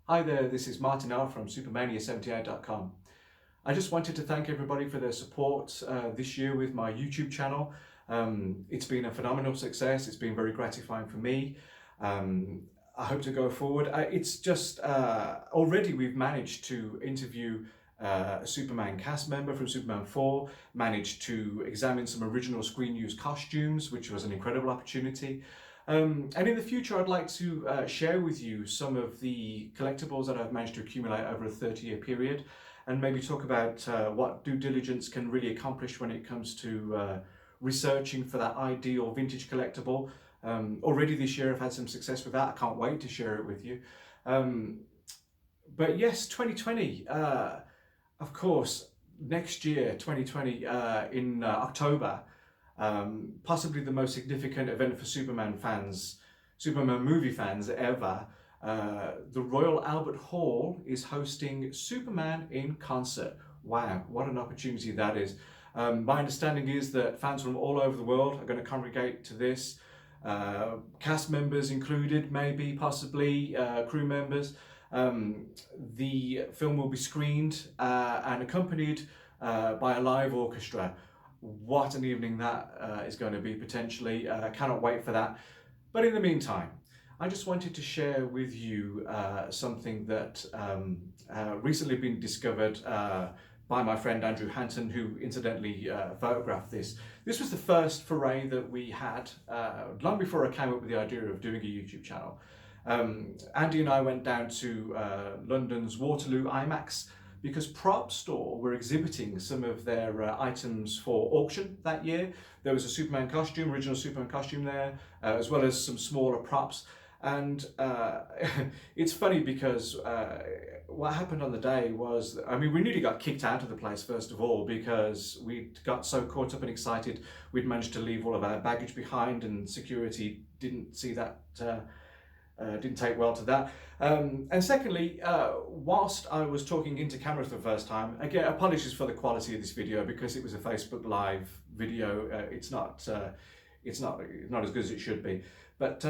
Hi there, this is Martin L from Supermania78.com. I just wanted to thank everybody for their support this year with my YouTube channel. It's been a phenomenal success. It's been very gratifying for me. I hope to go forward. It's just already we've managed to interview a Superman cast member from Superman 4, managed to examine some original screen-used costumes, which was an incredible opportunity. And in the future, I'd like to share with you some of the collectibles that I've managed to accumulate over a 30-year period, and maybe talk about what due diligence can really accomplish when it comes to researching for that ideal vintage collectible. Already this year I've had some success with that. I can't wait to share it with you. But yes, 2020, of course, next year, 2020, in October, possibly the most significant event for Superman fans, Superman movie fans ever. The Royal Albert Hall is hosting Superman in concert. Wow, what an opportunity that is. My understanding is that fans from all over the world are going to congregate to this. Cast members included, maybe, possibly, crew members. The film will be screened and accompanied by a live orchestra. What an evening that is going to be potentially. Cannot wait for that. But in the meantime, I just wanted to share with you something that recently been discovered by my friend Andrew Hanton, who incidentally photographed this. This was the first foray that we had long before I came up with the idea of doing a YouTube channel. Andy and I went down to London's Waterloo IMAX because Propstore were exhibiting some of their items for auction that year. There was a Superman costume, original Superman costume there, as well as some smaller props. And it's funny because what happened on the day was, I mean, we nearly got kicked out of the place, first of all, because we got so caught up and excited. We'd managed to leave all of our baggage behind, and security didn't see that, didn't take well to that. And secondly, whilst I was talking into camera for the first time, again, apologies for the quality of this video because it was a Facebook Live video. It's not as good as it should be. But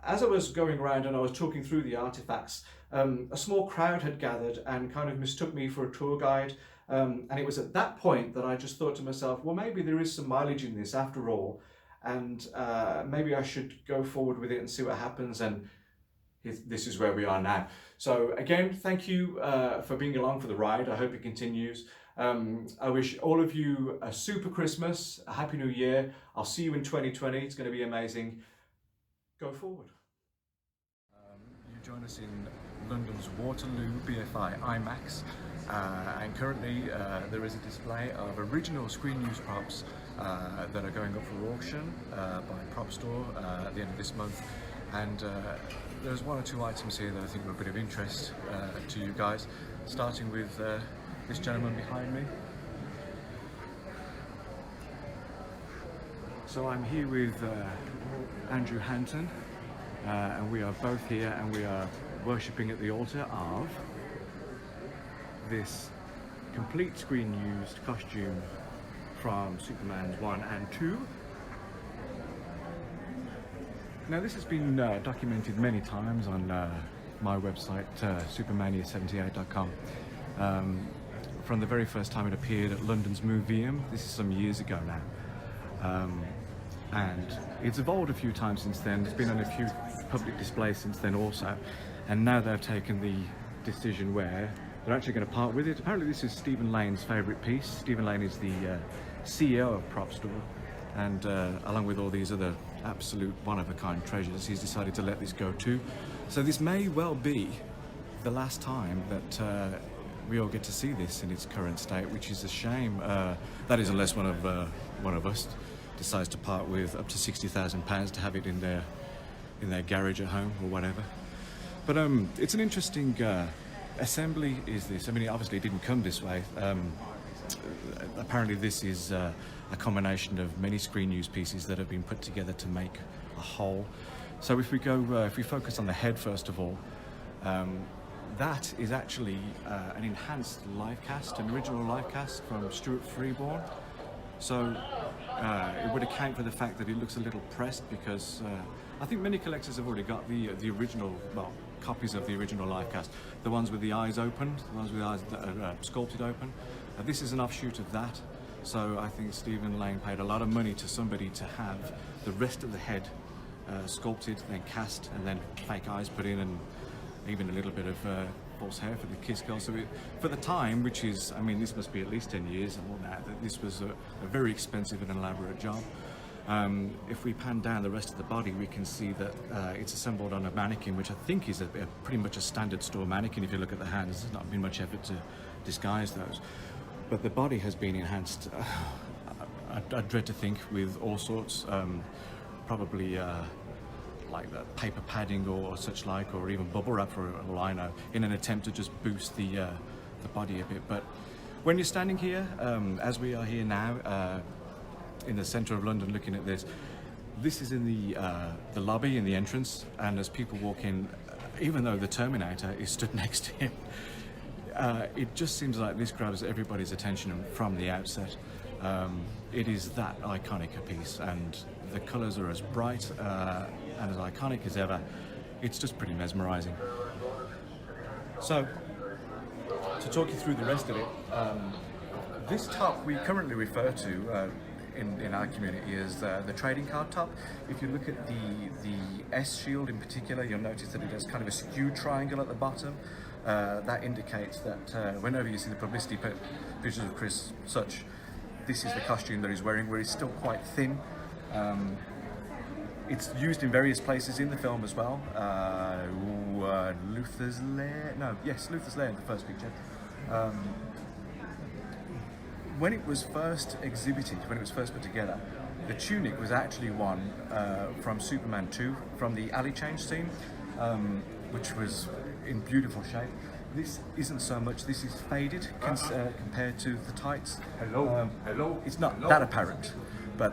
as I was going around and I was talking through the artifacts, a small crowd had gathered and kind of mistook me for a tour guide. And it was at that point that I just thought to myself, well, maybe there is some mileage in this after all. And maybe I should go forward with it and see what happens. And this is where we are now. So again, thank you for being along for the ride. I hope it continues. I wish all of you a super Christmas, a happy new year. I'll see you in 2020. It's going to be amazing. Go forward. You join us in London's Waterloo BFI IMAX, and currently there is a display of original screen-used props that are going up for auction by Propstore at the end of this month. And there's one or two items here that I think are a bit of interest to you guys, starting with this gentleman behind me. So I'm here with Andrew Hanton, and we are both here and we are worshipping at the altar of this complete screen-used costume from Superman's 1 and 2. Now this has been documented many times on my website, Supermania78.com. From the very first time it appeared at London's Museum. This is some years ago now. And it's evolved a few times since then. It's been on a few public displays since then also. And now they've taken the decision where they're actually going to part with it. Apparently this is Steven Lane's favourite piece. Steven Lane is the CEO of Propstore. And along with all these other absolute one-of-a-kind treasures, he's decided to let this go too. So this may well be the last time that we all get to see this in its current state, which is a shame. That is, unless one of us decides to part with up to £60,000 to have it in their garage at home or whatever. But it's an interesting assembly. Is this? I mean, obviously it didn't come this way. Apparently this is a combination of many screen-used pieces that have been put together to make a whole. So if we focus on the head first of all, that is actually an enhanced live cast, an original live cast from Stuart Freeborn. So it would account for the fact that it looks a little pressed because I think many collectors have already got the original, well, copies of the original live cast. The ones with the eyes open, the ones with the eyes that are sculpted open. This is an offshoot of that. So I think Steven Lane paid a lot of money to somebody to have the rest of the head sculpted, then cast, and then fake eyes put in, and even a little bit of false hair for the Kiss girl. So for the time, which is, I mean, this must be at least 10 years and all that, this was a very expensive and elaborate job. If we pan down the rest of the body, we can see that it's assembled on a mannequin, which I think is pretty much a standard store mannequin. If you look at the hands, there's not been much effort to disguise those. But the body has been enhanced, I dread to think, with all sorts, probably like the paper padding or such like, or even bubble wrap for a lino, in an attempt to just boost the body a bit. But when you're standing here, as we are here now, in the centre of London looking at this, this is in the lobby, in the entrance, and as people walk in, even though the Terminator is stood next to him, it just seems like this grabs everybody's attention from the outset. It is that iconic a piece, and the colours are as bright and as iconic as ever. It's just pretty mesmerising. So, to talk you through the rest of it, this top we currently refer to in our community as the trading card top. If you look at the S shield in particular, you'll notice that it has kind of a skewed triangle at the bottom. That indicates that whenever you see the publicity pictures of Chris Such, this is the costume that he's wearing, where he's still quite thin. It's used in various places in the film as well. Luther's Lair, Luther's Lair in the first picture. When it was first exhibited, when it was first put together, the tunic was actually one from Superman 2, from the alley change scene, which was in beautiful shape. This isn't so much, this is faded compared to the tights. It's not that apparent, but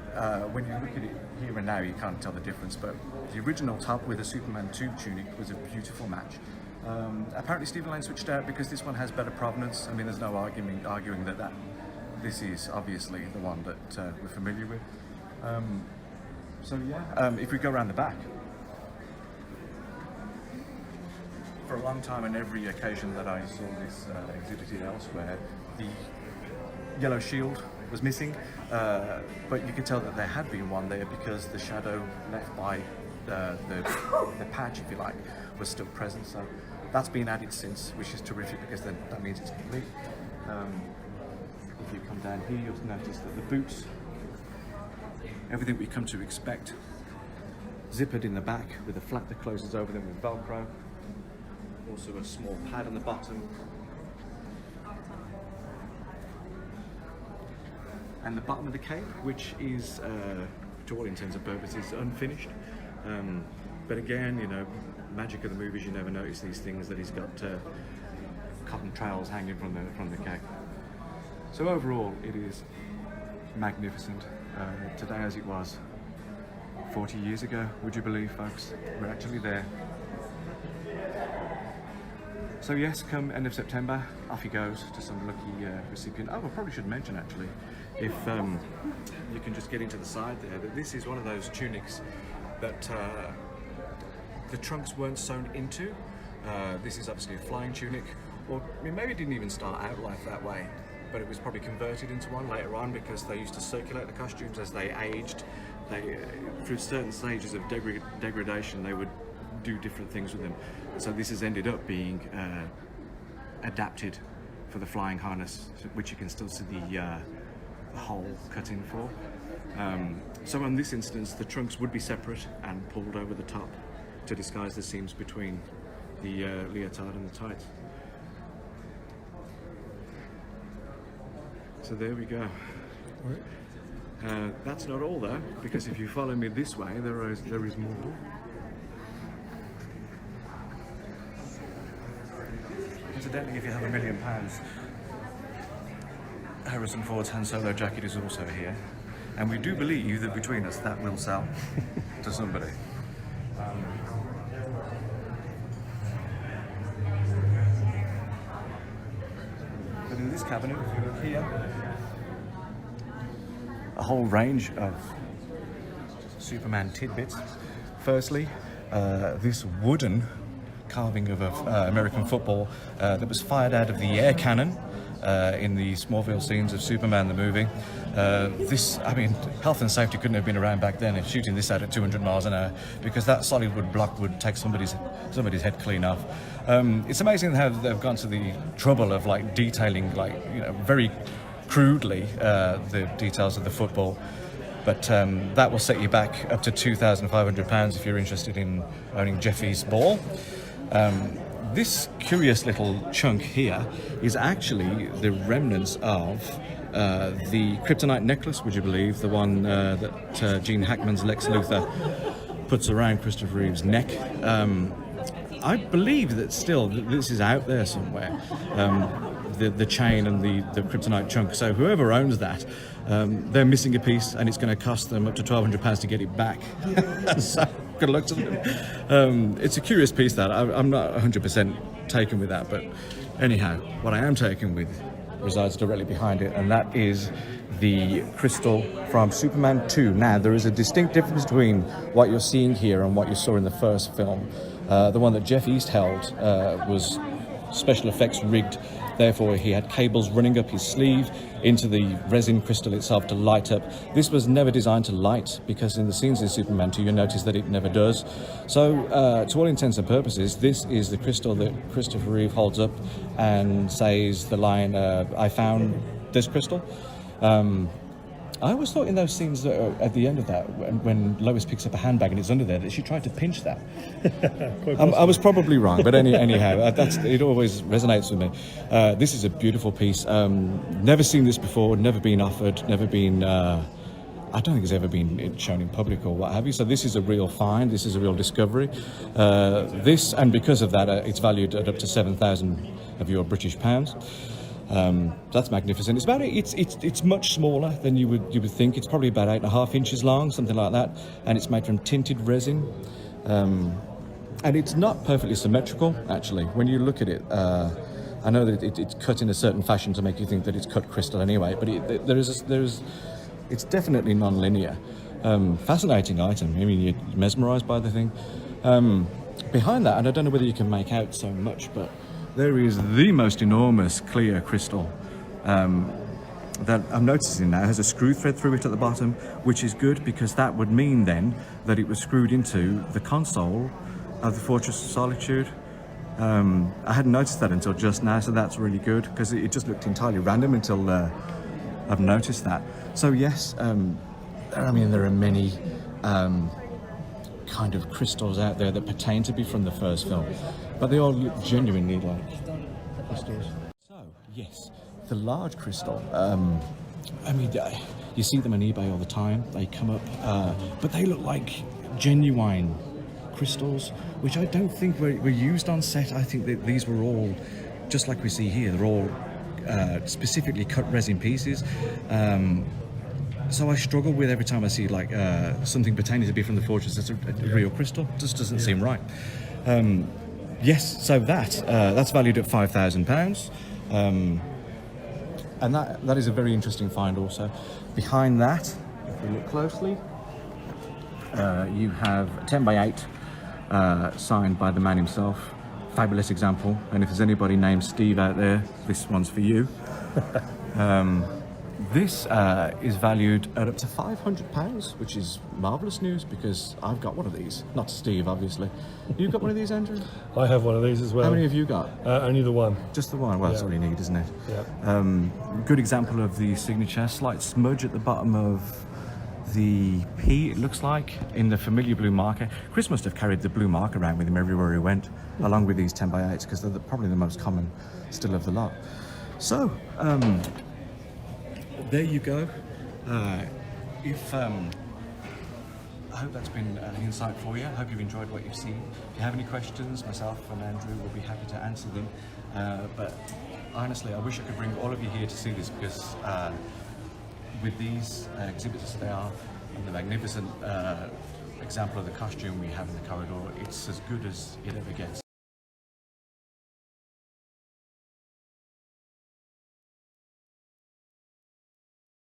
when you look at it here and now, you can't tell the difference. But the original top with the Superman 2 tunic was a beautiful match. Apparently Steven Lane switched out because this one has better provenance. I mean, there's no arguing that this is obviously the one that we're familiar with. So yeah, if we go around the back, for a long time, on every occasion that I saw this exhibited elsewhere, the yellow shield was missing, but you could tell that there had been one there because the shadow left by the patch, if you like, was still present. So that's been added since, which is terrific, because then that means it's complete. If you come down here, you'll notice that the boots, everything we come to expect, zippered in the back with a flap that closes over them with Velcro. Also a small pad on the bottom. And the bottom of the cape, which is, to all intents and purposes, unfinished. But again, you know, magic of the movies, you never notice these things, that he's got cotton trowels hanging from the cape. So overall, it is magnificent. Today as it was 40 years ago, would you believe, folks? We're actually there. So yes, come end of September, off he goes to some lucky recipient. Oh, I probably should mention actually, if you can just get into the side there, that this is one of those tunics that the trunks weren't sewn into. This is obviously a flying tunic, or I mean, maybe it didn't even start out life that way, but it was probably converted into one later on because they used to circulate the costumes as they aged. They, through certain stages of degradation, they would do different things with them. So this has ended up being adapted for the flying harness, which you can still see the hole cut in for. So in this instance, the trunks would be separate and pulled over the top to disguise the seams between the leotard and the tights. So there we go. That's not all though, because if you follow me this way, there is more. Incidentally, if you have £1 million, Harrison Ford's Han Solo jacket is also here, and we do believe that between us that will sell to somebody. But in this cabinet, if you look here, a whole range of Superman tidbits. Firstly, this wooden carving of American football that was fired out of the air cannon in the Smallville scenes of Superman the movie. This, I mean, health and safety couldn't have been around back then if shooting this out at 200 miles an hour, because that solid wood block would take somebody's head clean off. It's amazing how they've gone to the trouble of like detailing, like, you know, very crudely the details of the football. But that will set you back up to £2,500 if you're interested in owning Jeffy's ball. This curious little chunk here is actually the remnants of the Kryptonite necklace, would you believe? The one that Gene Hackman's Lex Luthor puts around Christopher Reeve's neck. I believe that still this is out there somewhere. The chain and the Kryptonite chunk. So whoever owns that, they're missing a piece, and it's going to cost them up to £1,200 to get it back. So good luck to them. It's a curious piece that I'm not 100% taken with that, but anyhow, what I am taken with resides directly behind it, and that is the crystal from Superman 2. Now, there is a distinct difference between what you're seeing here and what you saw in the first film. The one that Jeff East held was special effects rigged. Therefore, he had cables running up his sleeve into the resin crystal itself to light up. This was never designed to light, because in the scenes in Superman 2, you notice that it never does. So, to all intents and purposes, this is the crystal that Christopher Reeve holds up and says the line, "I found this crystal." I always thought in those scenes at the end of that, when Lois picks up a handbag and it's under there, that she tried to pinch that. I was probably wrong, but anyhow, it always resonates with me. This is a beautiful piece. Never seen this before, never been offered, never been... I don't think it's ever been shown in public or what have you. So this is a real find. This is a real discovery. And because of that, it's valued at up to 7,000 of your British pounds. That's magnificent. It's much smaller than you would think. It's probably about 8.5 inches long, something like that, and it's made from tinted resin. And it's not perfectly symmetrical, actually. When you look at it, I know that it's cut in a certain fashion to make you think that it's cut crystal anyway, but it's definitely non-linear. Fascinating item. I mean, you're mesmerised by the thing. Behind that, and I don't know whether you can make out so much, but there is the most enormous clear crystal that I'm noticing now. It has a screw thread through it at the bottom, which is good, because that would mean then that it was screwed into the console of the Fortress of Solitude. I hadn't noticed that until just now, so that's really good, because it just looked entirely random until I've noticed that. So yes, I mean, there are many kind of crystals out there that pertain to be from the first film, but they all look genuinely like crystals. So yes, the large crystal, I mean, you see them on eBay all the time. They come up, but they look like genuine crystals, which I don't think were used on set. I think that these were all, just like we see here, they're all specifically cut resin pieces. So I struggle with every time I see like something pertaining to be from the Fortress that's a real crystal. It just doesn't seem right. Yes, so that's valued at £5,000, and that is a very interesting find. Also, behind that, if we look closely, you have 10x8 signed by the man himself. Fabulous example, and if there's anybody named Steve out there, this one's for you. This is valued at up to £500, which is marvellous news, because I've got one of these. Not Steve, obviously. You've got one of these, Andrew? I have one of these as well. How many have you got? Only the one. Just the one? Well, that's all you need, isn't it? Yeah. Good example of the signature. Slight smudge at the bottom of the P, it looks like, in the familiar blue marker. Chris must have carried the blue marker around with him everywhere he went, along with these 10x8s, because they're probably the most common still of the lot. So, there you go. I hope that's been an insight for you. I hope you've enjoyed what you've seen. If you have any questions, myself and Andrew will be happy to answer them. But honestly, I wish I could bring all of you here to see this, because with these exhibits as they are, and the magnificent example of the costume we have in the corridor, it's as good as it ever gets.